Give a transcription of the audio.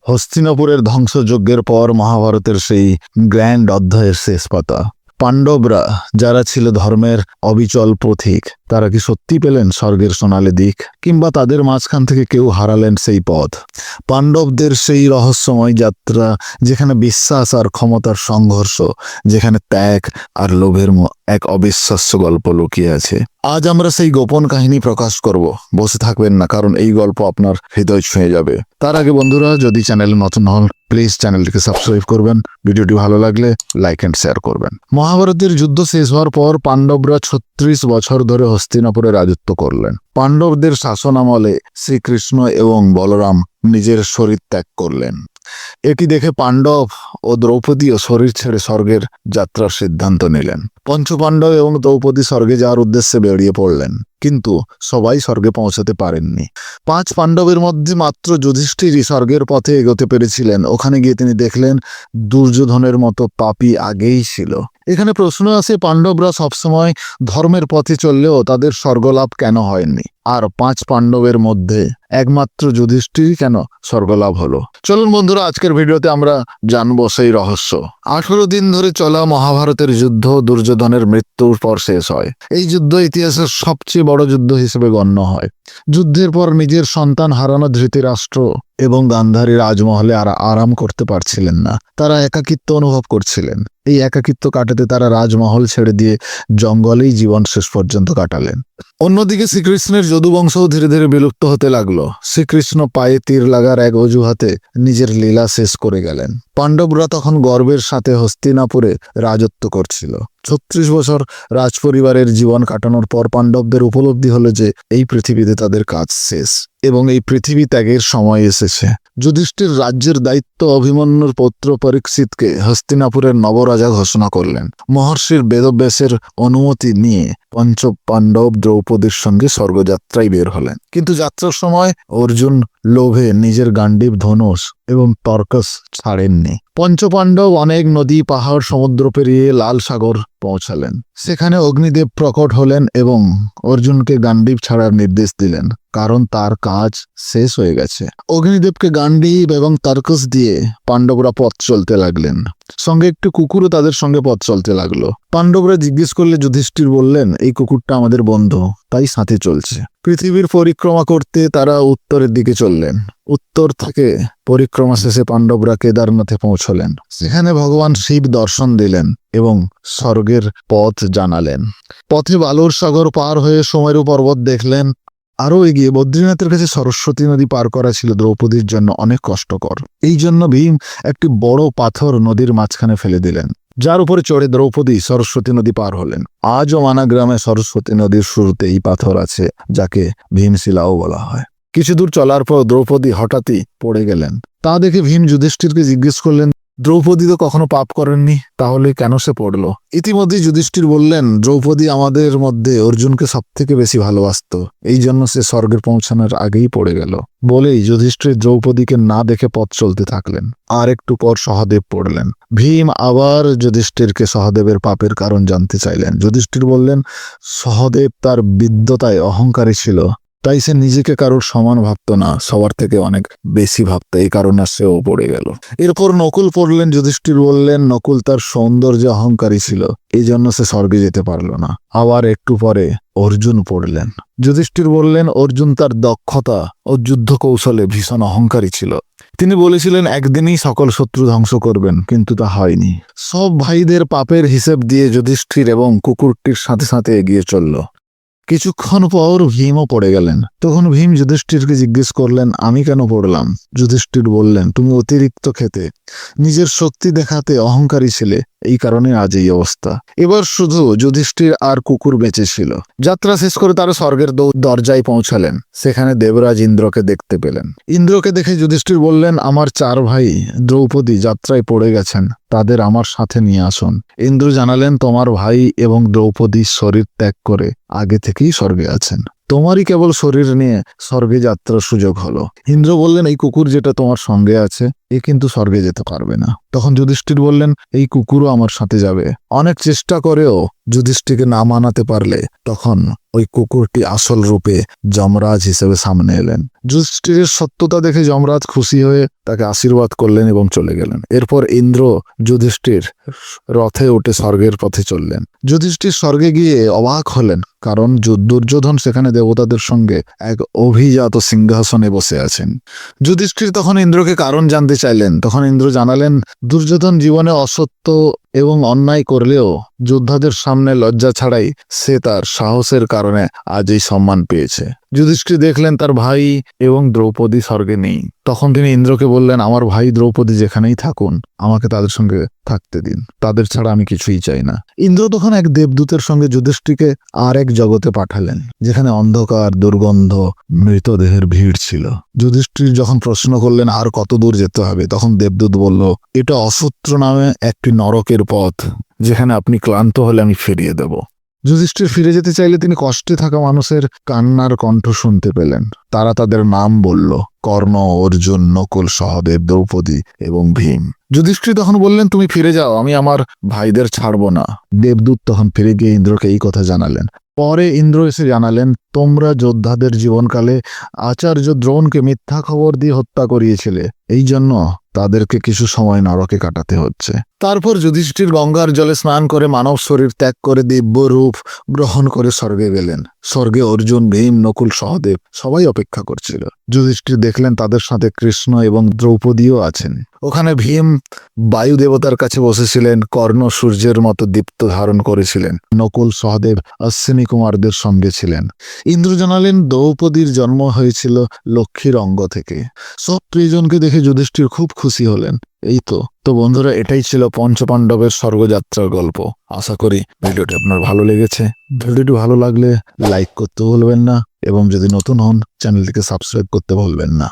হস্তিনাপুরের ধ্বংসযজ্ঞের পর মহাভারতের সেই গ্র্যান্ড অধ্যায়ের শেষ পাতা। পাণ্ডবরা যারা ছিল ধর্মের অবিচল পথিক, তারা কি সত্যি পেলেন স্বর্গের সোনালী দিক, কিংবা তাদের মাঝখান থেকে কেউ হারালেন সেই পথ? পাণ্ডবদের সেই রহস্যময় যাত্রা, যেখানে বিশ্বাস আর ক্ষমতার সংঘর্ষ, যেখানে ত্যাগ আর লোভের এক অবিশ্বাস্য গল্প লুকিয়ে আছে। আজ আমরা সেই গোপন কাহিনী প্রকাশ করব। বসে থাকবেন না, কারণ এই গল্প আপনার হৃদয় ছুঁয়ে যাবে। তার আগে বন্ধুরা, যদি চ্যানেলে নতুন হন প্লিজ চ্যানেলটিকে সাবস্ক্রাইব করবেন, ভিডিওটি ভালো লাগলে লাইক এন্ড শেয়ার করবেন। মহাভারতের যুদ্ধ শেষ হওয়ার পর পাণ্ডবরা 36 বছর ধরে হস্তিনাপুরে রাজত্ব করলেন। পাণ্ডবদের শাসন আমলে শ্রীকৃষ্ণ এবং বলরাম নিজের শরীর ত্যাগ করলেন। এটি দেখে পাণ্ডব ও দ্রৌপদীও শরীর ছেড়ে স্বর্গের যাত্রার সিদ্ধান্ত নিলেন। পঞ্চপাণ্ডব এবং দ্রৌপদী স্বর্গে যাওয়ার উদ্দেশ্যে বেরিয়ে পড়লেন, কিন্তু সবাই স্বর্গে পৌঁছাতে পারেননি। 5 পাণ্ডবের মধ্যে মাত্র যুধিষ্ঠিরই স্বর্গের পথে এগোতে পেরেছিলেন। ওখানে গিয়ে তিনি দেখলেন দুর্যোধনের মতো পাপী আগেই ছিল। এখানে প্রশ্ন আছে, পাণ্ডবরা সবসময় ধর্মের পথে চললেও তাদের স্বর্গলাভ কেন হয়নি? আর 5 পাণ্ডবের মধ্যে একমাত্র যুধিষ্ঠিরই কেন স্বর্গলাভ হলো? চলুন বন্ধুরা, আজকের ভিডিওতে আমরা জানবো সেই রহস্য। 18 দিন ধরে চলা মহাভারতের যুদ্ধ দুর্যোধনের মৃত্যুর পর শেষ হয়। এই যুদ্ধ ইতিহাসের সবচেয়ে বড় যুদ্ধ হিসেবে গণ্য হয়। যুদ্ধের পর নিজের সন্তান হারানো ধৃতরাষ্ট্র এবং গান্ধারী রাজমহলে আর আরাম করতে পারছিলেন না। তারা একাকিত্ব অনুভব করছিলেন। এই একাকিত্ব কাটাতে তারা রাজমহল ছেড়ে দিয়ে জঙ্গলেই জীবন শেষ পর্যন্ত কাটালেন। অন্যদিকে শ্রীকৃষ্ণের যদুবংশও ধীরে ধীরে বিলুপ্ত হতে লাগলো। শ্রীকৃষ্ণ পায়ে তীর লাগার এক অজুহাতে নিজের লীলা শেষ করে গেলেন। পাণ্ডবরা তখন গর্বের সাথে হস্তিনাপুরে রাজত্ব করছিল। 36 বছর রাজপরিবারের জীবন কাটানোর পর পাণ্ডবদের উপলব্ধি হলো যে এই পৃথিবীতে তাদের কাজ শেষ এবং এই পৃথিবী ত্যাগের সময় এসেছে। যুধিষ্ঠির রাজ্যের দায়িত্ব অভিমন্যুর পুত্র পরীক্ষিতকে হস্তিনাপুরের নবরাজা ঘোষণা করলেন। মহর্ষির বেদব্যাসের অনুমতি নিয়ে পঞ্চ পাণ্ডব দ্রৌপদীর সঙ্গে স্বর্গযাত্রায় বের হলেন। কিন্তু যাত্রার সময় অর্জুন লোভে নিজের গান্ডীব ধনুষ এবং তর্কস ছাড়েননি। পঞ্চপাণ্ডব অনেক নদী, পাহাড়, সমুদ্র পেরিয়ে লাল সাগর পৌঁছালেন। সেখানে অগ্নিদেব প্রকট হলেন এবং অর্জুনকে গান্ডীব ছাড়ার নির্দেশ দিলেন, কারণ তার কাজ শেষ হয়ে গেছে। অগ্নিদেবকে গান্ডীব এবং তর্কস দিয়ে পাণ্ডবরা পথ চলতে লাগলেন। সঙ্গে একটি কুকুরও তাদের সঙ্গে পথ চলতে লাগলো। পাণ্ডবরা জিজ্ঞেস করলে যুধিষ্ঠির বললেন, এই কুকুরটা আমাদের বন্ধু, তাই সাথে চলছে। পৃথিবীর পরিক্রমা করতে তারা উত্তরের দিকে চললেন। উত্তর থেকে পরিক্রমা শেষে পাণ্ডবরা কেদারনাথে পৌঁছলেন। সেখানে ভগবান শিব দর্শন দিলেন এবং স্বর্গের পথ জানালেন। পথে বালুর সাগর পার হয়ে সুমেরু পর্বত দেখলেন। আরও এগিয়ে বদ্রীনাথের কাছে সরস্বতী নদী পার করা ছিল দ্রৌপদীর জন্য অনেক কষ্টকর। এই জন্য ভীম একটি বড় পাথর নদীর মাঝখানে ফেলে দিলেন, যার উপরে চড়ে দ্রৌপদী সরস্বতী নদী পার হলেন। আজও মানা গ্রামে সরস্বতী নদীর শুরুতে এই পাথর আছে, যাকে ভীমশিলাও বলা হয়। কিছু দূর চলার পর দ্রৌপদী হঠাৎই পড়ে গেলেন। তা দেখে ভীম যুধিষ্ঠিরকে জিজ্ঞেস করলেন, দ্রৌপদী তো কখনো পাপ করেননি, তাহলে কেন সে পড়লো? ইতিমধ্যে যুধিষ্ঠির বললেন, দ্রৌপদী আমাদের মধ্যে অর্জুনকে সব থেকে বেশি ভালোবাসত, এই জন্য সে স্বর্গের পৌঁছানোর আগেই পড়ে গেল। বলেই যুধিষ্ঠির দ্রৌপদীকে না দেখে পথ চলতে থাকলেন। আর একটু পর সহদেব পড়লেন। ভীম আবার যুধিষ্ঠিরকে সহদেবের পাপের কারণ জানতে চাইলেন। যুধিষ্ঠির বললেন, সহদেব তার বিদ্যতায় অহংকারী ছিল, তাই সে নিজেকে কারোর সমান ভাবত না, সবার থেকে অনেক বেশি ভাবত, এই কারণে সেও পড়ে গেল। এরপর নকুল পড়লেন। যুধিষ্ঠির বললেন, নকুল তার সৌন্দর্যে অহংকারী ছিল, এই জন্য সে স্বর্গে যেতে পারল না। আবার একটু পরে অর্জুন পড়লেন। যুধিষ্ঠির বললেন, অর্জুন তার দক্ষতা ও যুদ্ধ কৌশলে ভীষণ অহংকারী ছিল। তিনি বলেছিলেন একদিনই সকল শত্রু ধ্বংস করবেন, কিন্তু তা হয়নি। সব ভাইদের পাপের হিসেব দিয়ে যুধিষ্ঠির এবং কুকুরটির সাথে সাথে এগিয়ে চলল। কিছুক্ষণ পর ভীমও পড়ে গেলেন। তখন ভীম যুধিষ্ঠিরকে জিজ্ঞেস করলেন, আমি কেন পড়লাম? যুধিষ্ঠির বললেন, তুমি অতিরিক্ত খেতে, নিজের শক্তি দেখাতে অহংকারী ছিলে, এই কারণে আজ এই অবস্থা। এবার শুধু যুধিষ্ঠির আর কুকুর বেঁচে ছিল। যাত্রা শেষ করে তারা স্বর্গের দরজায় পৌঁছালেন। সেখানে দেবরাজ ইন্দ্রকে দেখতে পেলেন। ইন্দ্রকে দেখে যুধিষ্ঠির বললেন, আমার 4 ভাই দ্রৌপদী যাত্রায় পড়ে গেছেন, তাদের আমার সাথে নিয়ে আসুন। ইন্দ্র জানালেন, তোমার ভাই এবং দ্রৌপদী শরীর ত্যাগ করে আগে থেকেই স্বর্গে আছেন, তোমারই কেবল শরীর নিয়ে স্বর্গে যাত্রার সুযোগ হলো। ইন্দ্র বললেন, এই কুকুর যেটা তোমার সঙ্গে আছে, এ কিন্তু স্বর্গে যেতে পারবে না। তখন যুধিষ্ঠির বললেন, এই কুকুরও আমার সাথে যাবে। অনেক চেষ্টা করেও যুধিষ্ঠিরকে না মানাতে পারলে তখন ওই কুকুরটি আসল রূপে যমরাজ হিসেবে সামনে এলেন। যুধিষ্ঠিরের সত্যতা দেখে যমরাজ খুশি হয়ে তাকে আশীর্বাদ করলেন এবং চলে গেলেন। এরপর ইন্দ্র যুধিষ্ঠির রথে উঠে স্বর্গের পথে চললেন। যুধিষ্ঠির স্বর্গে গিয়ে অবাক হলেন, কারণ দুর্যোধন সেখানে দেবতাদের সঙ্গে এক অভিজাত সিংহাসনে বসে আছেন। যুধিষ্ঠির তখন ইন্দ্রকে কারণ জানতে চাইলেন। তখন ইন্দ্র জানালেন, দুর্যোধন জীবনে অসত্য এবং অন্যায় করলেও যোদ্ধাদের সামনে লজ্জা ছাড়াই সে তার সাহসের কারণে আজ এই সম্মান পেয়েছে। যুধিষ্ঠির দেখলেন তার ভাই এবং দ্রৌপদী স্বর্গে নেই। তখন তিনি ইন্দ্রকে বললেন, আমার ভাই দ্রৌপদী যেখানেই থাকুন, আমাকে তাদের সঙ্গে থাকতে দিন, তাদের ছাড়া আমি কিছুই চাই না। ইন্দ্র তখন এক দেবদূতের সঙ্গে যুধিষ্ঠিরকে আর এক জগতে পাঠালেন, যেখানে অন্ধকার, দুর্গন্ধ, মৃতদেহের ভিড় ছিল। যুধিষ্ঠির যখন প্রশ্ন করলেন আর কত দূর যেতে হবে, তখন দেবদূত বলল, এটা অসূত্র নামে একটি নরকের পথ, যেখানে আপনি ক্লান্ত হলে আমি ফিরিয়ে দেব। যুধিষ্ঠির ফিরে যেতে চাইলে তিনি কষ্টে থাকা মানুষের কান্নার কণ্ঠ শুনতে পেলেন। তারা তাদের নাম বলল, কর্ণ, অর্জুন, নকুল, সহদেব, দ্রৌপদী এবং ভীম। যুধিষ্ঠির তখন বললেন, তুমি ফিরে যাও, আমি আমার ভাইদের ছাড়ব না। দেবদূত তখন ফিরে গিয়ে ইন্দ্রকে এই কথা জানালেন। পরে ইন্দ্র এসে জানালেন, তোমরা যোদ্ধাদের জীবনকালে আচার্য দ্রোণকে মিথ্যা খবর দিয়ে হত্যা করিয়েছিলে, এই জন্য তাদেরকে কিছু সময় নরকে কাটাতে হচ্ছে। তারপর যুধিষ্ঠির গঙ্গার জলে স্নান করে মানব শরীর ত্যাগ করে দিব্য রূপ গ্রহণ করে স্বর্গে গেলেন। স্বর্গে অর্জুন, ভীম, নকুল, সহদেব সবাই অপেক্ষা করছিল। যুধিষ্ঠির দেখলেন তাদের সাথে কৃষ্ণ এবং দ্রৌপদীও আছেন। ওখানে ভীম বায়ু দেবতার কাছে বসেছিলেন, কর্ণ সূর্যের মতো দীপ্ত ধারণ করেছিলেন, নকুল, সহদেব অশ্বিনী কুমারদের সঙ্গে ছিলেন। ইন্দ্র জানালেন, দ্রৌপদীর জন্ম হয়েছিল লক্ষ্মীর অঙ্গ থেকে। সব প্রিয়জনকে দেখে যুধিষ্ঠির খুব খুশি হলেন। এই তো বন্ধুরা, এটাই ছিল পঞ্চপাণ্ডবের স্বর্গযাত্রার গল্প। আশা করি ভিডিওটি আপনার ভালো লেগেছে। ভিডিওটি ভালো লাগলে লাইক করতে ভুলবেন না এবং যদি নতুন হন চ্যানেলটিকে সাবস্ক্রাইব করতে ভুলবেন না।